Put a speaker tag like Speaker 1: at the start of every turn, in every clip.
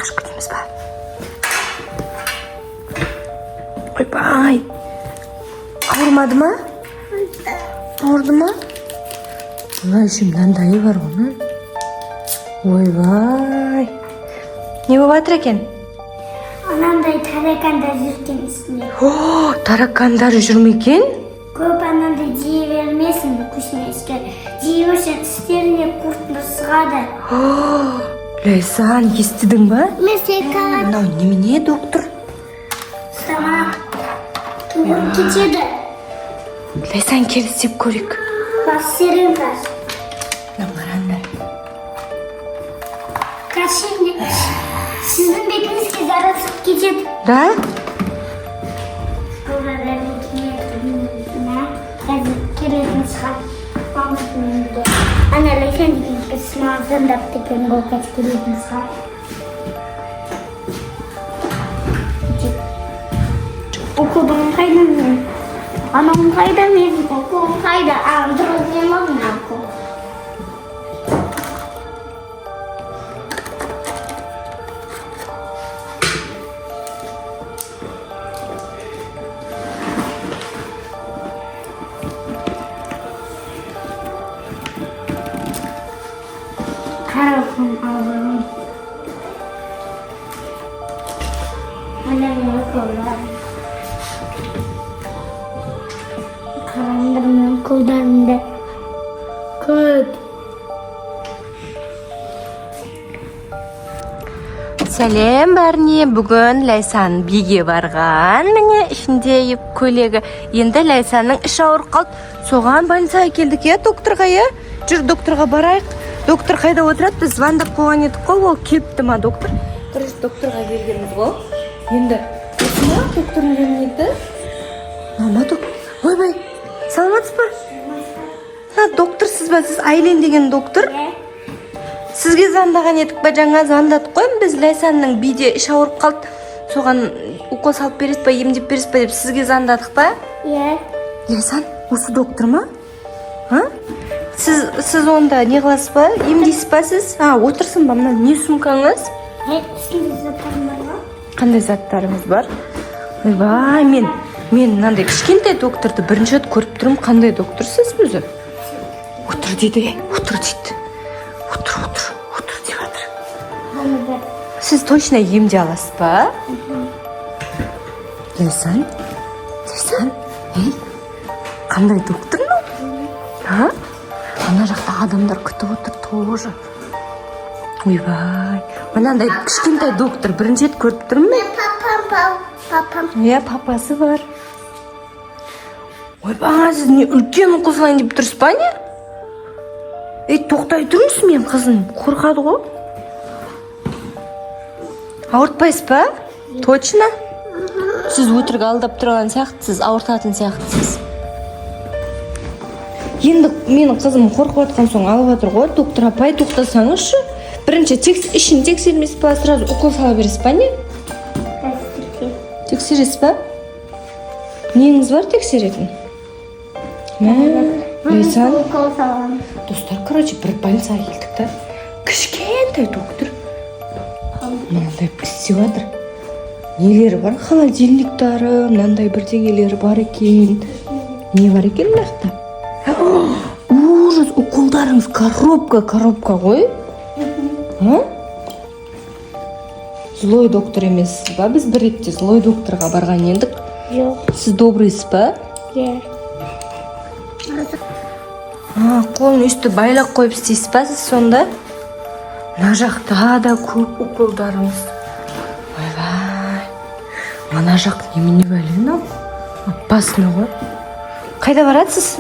Speaker 1: Қашып кетеміз ба? Ойбай. Ауырмады ма? Ауырды ма? Ой, ішім мынандайы бар оның. Ойбай. Не болып жатыр екен?
Speaker 2: Анандай таракандар жүрген үстіне.
Speaker 1: О, таракандар жүр ме екен?
Speaker 2: Көп анандай жей бермесін вкусненько. Жей берсең тістеріне құртынды сығады.
Speaker 1: Лейсан, естідің ба?
Speaker 2: Месека.
Speaker 1: Мынау немене, доктор?
Speaker 2: Сама. Туғын кетеді.
Speaker 1: Лейсан, кел істеп көрейік.
Speaker 2: Бассерін қаш.
Speaker 1: Намарандар.
Speaker 2: Қашын. Сіздің бетіңізге жарасып кетеді.
Speaker 1: Да?
Speaker 2: Келетін шығар. Мамысыныңды. Ана Лейсан деген кісі мағзандап деген болғаш келетін шығар. Оқудың қайда мен? Анауың қайда мен? Оқуың қайда? Дұрыс демағын ақыл. Қарақым алғырым. Әлемі қолдар. Қарандырымның қолдарында көп.
Speaker 1: Сәлем бәріне, бүгін Лейсан биге барған. Міне ішінде көйлегі. Енді Лейсанның іші ауырып қалды. Соған больницаға келдік, докторға, Жүр докторға барайық. Доктор қайда отырады? Біз звондап қойған едік қой, ол келіпті ма, доктор? Дұрыс, докторға келгенбіз ғой. Енді осыма докторың келмейді. Мама, ойбай, саламатсыз ба? Докторсыз ба? Сіз Айлен деген доктор? Сізге звондаған едік па? Жаңа звондадық қой. Біз Лейсанның биде іші ауырып қалды. Соған укол салып бересіз ба, емдеп бересіз ба деп сізге звондадық па? Лейсан, осы доктор ма? Сіз онда не қыласыз ба? Емдейсіз ба сіз? Отырсын ба? Мына не сумкаңыз? Қандай заттарыңыз бар? Ойбай, мен мынандай кішкентай докторды бірінші рет көріп тұрмын. Қандай докторсыз өзі? Отыр дейді. Отыр дейді. Отыр деп жатыр. Сіз точно емде аласыз ба? Лейсан? Қандай доктор ма? Ана жақта адамдар күтіп отыр тоже. Ойбай, мынандай кішкентай доктор бірінші рет көріп тұрмын.
Speaker 2: Папам.
Speaker 1: Папасы бар. Ойбай, сіз не үлкен укол салайын деп тұрсыз ба не? Тоқтай тұрыңыз, мен қызым қорқады ғой. Ауыртпайсыз ба? Точно? Сіз өтірік алдап тұрған сияқтысыз, ауыртатын сияқтысыз. Енді менің қызым қорқып жатқан соң алып жатыр ғой. Доктор апай, тоқтасаңызшы. Бірінші ішін тексермес па, сразу укол сала бересіз ба не? Тексересіз ба? Неңіз бар тексеретін? Лейсан? Достар, бір больницаға келдік та. Кішкентай доктор. Мынандай істеп жатыр. Нелері бар? Холодильниктары, мынандай бірдеңелері бар екен. Не бар екен мынақта? Ужас, уколдарыңыз коробка ғой? Злой доктор емес ба? Біз бір ретте злой докторға барған едік.
Speaker 2: Жоқ.
Speaker 1: Сіз добрыйсыз ба? Қолын үсті байлақ қойып істейсіз ба сіз сонда? Мына жақта да көп уколдарыңыз. Ойбай. Мына жақ немене бәлен ау? Опасно ғой. Қайда барасыз?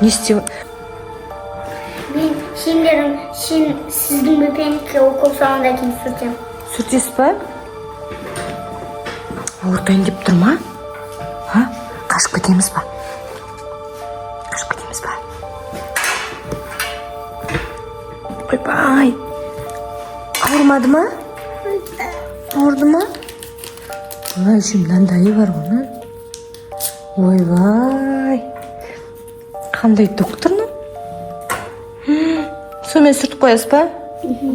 Speaker 1: Не істеп?
Speaker 2: Мен сіздің бөпеңізге укол салғанда кейін сүртем.
Speaker 1: Сүртесіз ба? Ауыртайын деп тұр ма? Қашып кетеміз ба? Ойбай. Ауырмады ма? Ауырды ма? Ой, ішім мынандайы бар оның. Ойбай. Қандай докторның? Сонымен сүртіп қоясыз ба?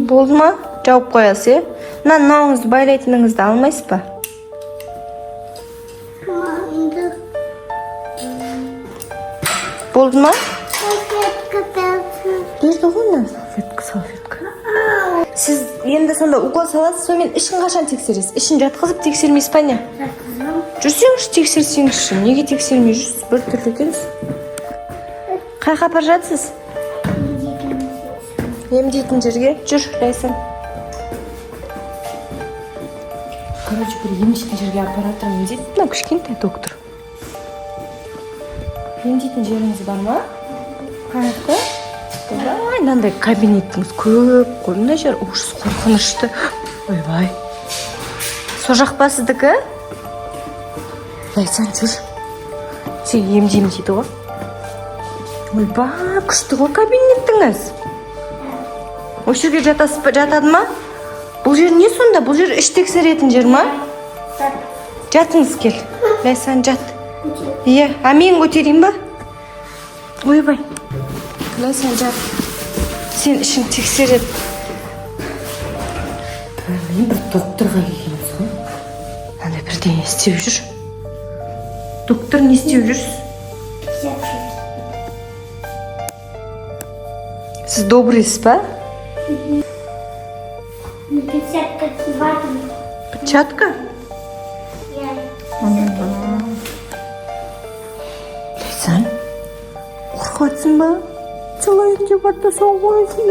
Speaker 1: Болды ма? Жауып қоясыз, мынауыңызды байлайтыныңызды алмайсыз ба? Болды ма? Берді ғой салфетка. Сіз енді сонда укол саласыз, сонымен ішін қашан тексересіз? Ішін жатқызып тексермейсіз па не? Жүрсеңізші, тексерсеңізші. Неге тексермей жүрсіз? Bir түрлі екенсіз. Қайқа апарып жатсыз? Емдейтін жерге. Жүр, Лайсан. Короче, бір емдейтін жерге аппаратор емдейді. Мынау кішкентай доктор. Емдейтін жеріңіз бар ма? Қайқы? Ой, мынандай кабинетіңіз көп қой. Мына жер ужас қорқынышты. Ойбай. Со жақ па сіздікі? Лайсан, жүр. Сен емдеймін дейді ғой. Ойбай, күшті ғой кабинетіңіз. Осы жерге жатады ма? Бұл жер не сонда? Бұл жер іш тексеретін жер ма? Жатыңыз кел. Лайсан, жат. Иә, а мен көтерейін ба? Ойбай. Лайсан, жат. Сен ішін тексереді. Мен бір докторға келгенбіз ғой. Андай бірдеңе істеп жүр. Доктор, не істеп жүрсіз? Сіз добрыйсыз ба? Перчатка? Лайсан, қорқыватсың ба? Салайын деп жатыр, соңғы сен.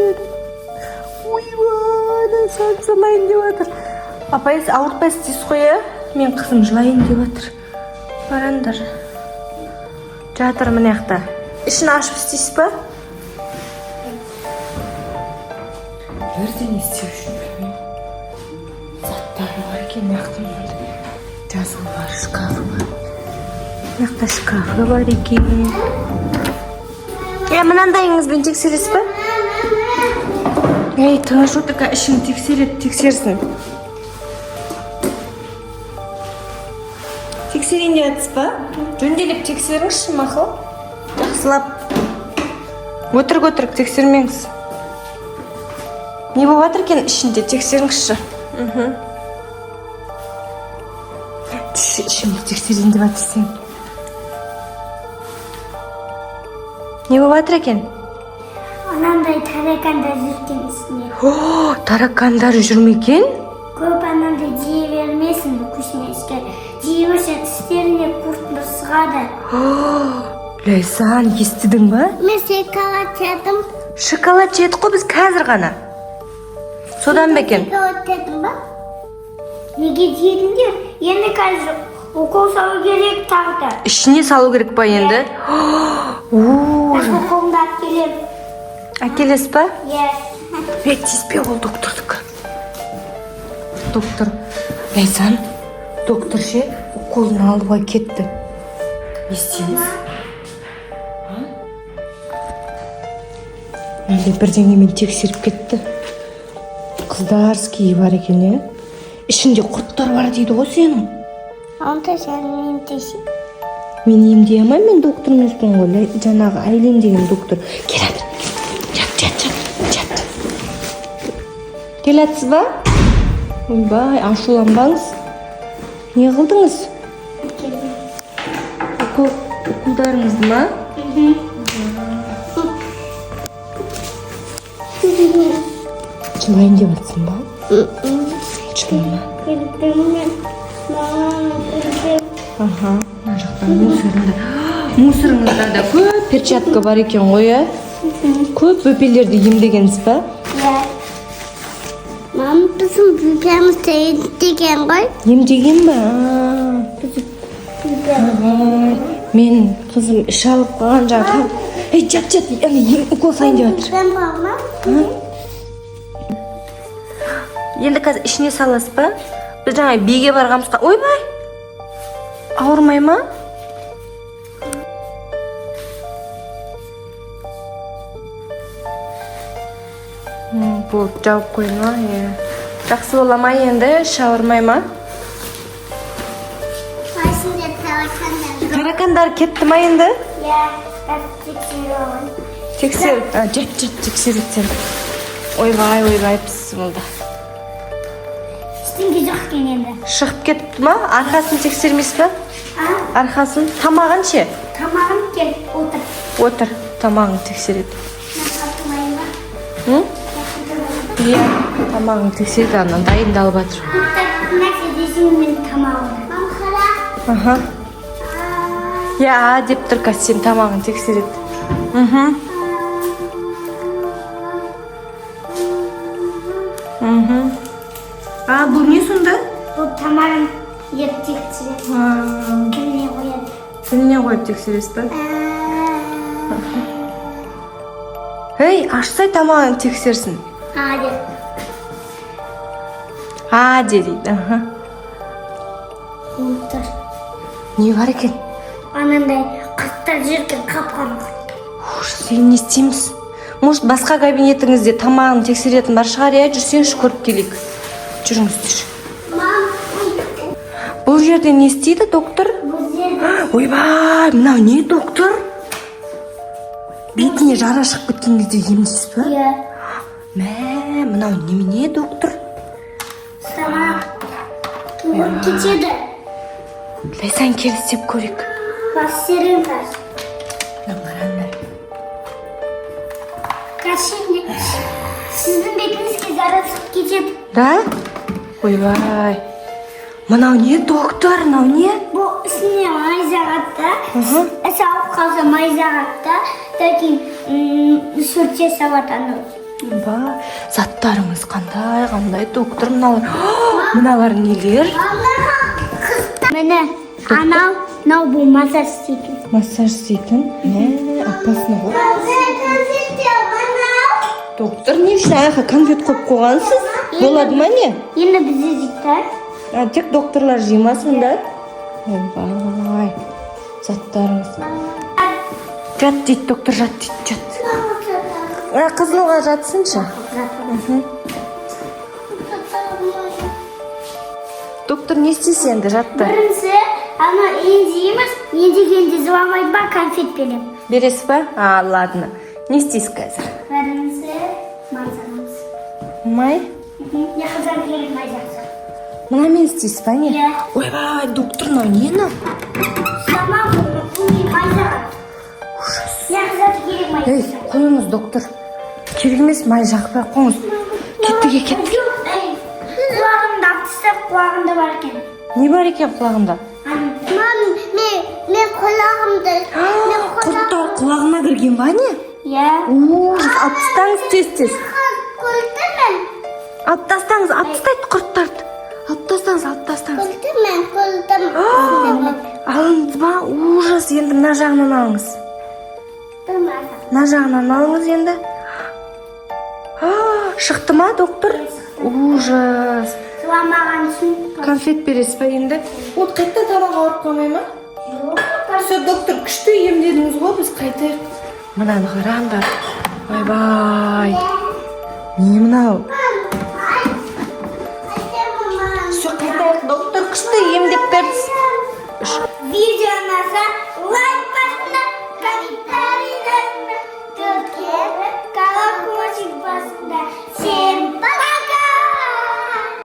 Speaker 1: Ойбай, Лайсан, салайын деп жатыр. Апайыз ауыртпайсыз дейсіз ғой, мен қызым жылайын деп жатыр. Барандар. Жатыр мына жақта. Ішін ашып істейсіз ба? Бірден істеу үшін білмеймін. Заттары бар екен, мына жазу бар, шкафы бар. Мына шкафы бар екен. Мынандайыңызбен тексересіз ба? Тыныш отырқа ішін тексерсін. Тексерейін деп жатсыз ба? Жөнделіп тексеріңізші, мақұл. Жақсылап. Өтірік тексермеңіз. Не болып жатыр екен ішінде? Тексеріңізші. Ішімді тексерейін деп жатырсың. Не болып жатыр екен?
Speaker 2: Анандай таракандар жүрген үстіне.
Speaker 1: Таракандар жүр ме екен?
Speaker 2: Көп анандай жей бермесін күшінеске. Жей берсе тістеріне құртылып сығады.
Speaker 1: Лайсан, естідің ба?
Speaker 2: Мен шоколад жедім.
Speaker 1: Шоколад жедік қой біз қазір ғана. Содан ба екен?
Speaker 2: Шоколад жедім ба? Неге жедіңдер? Енді қазір укол салу керек тағы да.
Speaker 1: Ішіне салу керек па енді?
Speaker 2: Уколымды алып келем.
Speaker 1: Әкелесіз ба?
Speaker 2: Иә.
Speaker 1: Тиіспе ол доктордікі. Доктор, Лайсан, доктор ше уколын алуға кетті. Не істейміз? Мынандай бірдеңемен тексеріп кетті. Қыздарский бар екен, е? Ішінде құрттар бар дейді ғой сенің.
Speaker 2: Онда сен емдейсің.
Speaker 1: Мен емдей алмаймын, мен доктор емеспін ғой. Жаңағы Айлин деген доктор. Кел әдір. Жат. Келатсыз ба? Ойбай, ашуланбаңыз. Не қылдыңыз? Уколдарыңызды ма? Жылайын деп жатсың ба? Жылама. Аха, мына жақта мусорыңызда да көп перчатка бар екен ғой, ә? Көп бөпелерді емдегенсіз ба?
Speaker 2: Иә. Мам, біздің бөпемізді емдеген ғой.
Speaker 1: Емдеген ба? Мен қызым іш алып қалған жаңа. Жат, укол сайын деп жатыр.
Speaker 2: Бөпем бар ма?
Speaker 1: Енді қазір ішіне саласыз ба? Біз жаңа биге барғанбызға. Ойбай! Ауырмай ма? Болды, жауып қойын ма? Жақсы бола ма енді? Ауырмай ма?
Speaker 2: Қасында таракандар.
Speaker 1: Таракандар кетті ма енді?
Speaker 2: Иә, тексеріп.
Speaker 1: Тексер. Жат, тексеріп. ойбай, бісмілда.
Speaker 2: Ештеңе жоқ екен енді.
Speaker 1: Шығып кетіпті ма? Арқасын тексермес пе? Арқасын. Тамағын ше?
Speaker 2: Тамағын кел, отыр.
Speaker 1: Отыр, тамағын тексереді.
Speaker 2: Мен
Speaker 1: Иә, тамағын тексереді, анан дайындалып жатыр.
Speaker 2: нәрсе десең мен тамағым.
Speaker 1: Аха. Я, деп тұр, сен тамағын тексереді. Бұл не сонда?
Speaker 2: Бұл тамағын еп тексереді. Күніне қояды.
Speaker 1: Күніне қойып тексересіз ба? Ей, ашсай тамағын тексерсін. Дейді.
Speaker 2: Отыр.
Speaker 1: Не бар екен?
Speaker 2: Анандай қаттар жерден қап-қара.
Speaker 1: Сен не істейміз? Может, басқа кабинетіңізде тамағын тексеретін бар шығар, я жүрсеңші көріп келейік. Жүріңіздер. Бұл жерде не істейді, доктор?
Speaker 2: Бұл жерде
Speaker 1: Ойбай, мынау не, доктор? Бетіне жара шығып кеткен кезде емдейсіз ба?
Speaker 2: Иә.
Speaker 1: Мынау немене, доктор?
Speaker 2: Сама кетеді.
Speaker 1: Лайсан кел істеп көрейік.
Speaker 2: Бассерін қаш.
Speaker 1: Намараңдар.
Speaker 2: Кашенде сіздің бетіңізге зара шығып кетеді.
Speaker 1: Да? Ойбай. Мынау не, доктор? Мынау не?
Speaker 2: Бұл үстіне май жағатта, іс алып қалса май жағатта, тәкен сүрте сауатаны.
Speaker 1: Ба, заттарыңыз қандай, доктор, мыналар нелер?
Speaker 2: Міне, анау бұл массаж істейтін.
Speaker 1: Массаж істейтін? Апасына ғой. Доктор, не үшін аяққа конфет қойып қойғансыз? Болады ма не?
Speaker 2: Енді бізде життар.
Speaker 1: Тек докторлар жимасын да? Ойбай, заттарыңыз. Жат дейді, доктор, жат дейді, жат. Қызылға жатсыншы. Доктор, не істейсің енді, жатты?
Speaker 2: Бірінші, ана емдейміз, емдегенде жыламайды ба, конфет берем.
Speaker 1: Бересіз ба? Ладно. Не істейсіз қазір?
Speaker 2: Бірінші, май жағамыз.
Speaker 1: Май?
Speaker 2: Не қызар керек май жақсы.
Speaker 1: Мынамен істейсіз ба не?
Speaker 2: Иә.
Speaker 1: Ойбай, доктор, мынау нені?
Speaker 2: Сама бұл май жағады. Не қызар керек май
Speaker 1: Ей,
Speaker 2: жақсы.
Speaker 1: қойыңыз, доктор. Керек емес, май жақпай қойыңыз. Кеттіге.
Speaker 2: Құлағымда аптыстап құлағымда бар екен.
Speaker 1: Не бар екен құлағында?
Speaker 2: Мен құлағымда.
Speaker 1: Құрттар құлағына кірген ба не?
Speaker 2: Иә.
Speaker 1: Алып тастаңыз тез.
Speaker 2: Құлтымын.
Speaker 1: Алып тастаңыз, құрттарды. Алып тастаңыз.
Speaker 2: Құлтым.
Speaker 1: Алыңыз ба? Ужас, енді мына жағынан алыңыз. Мына жағынан алыңыз енді. Шықты ма, доктор? Ужас.
Speaker 2: Жыламаған үшін.
Speaker 1: Конфет бересіз ба енді? Вот қайтта тамақ ауырып қалмай ма? Все, доктор, күшті емдедіңіз ғой, біз қайтайық. Мынаны қараңдар. Ойбай. Не мынау? Все, қайтайық, доктор, күшті емдеп берді.
Speaker 2: Видео назад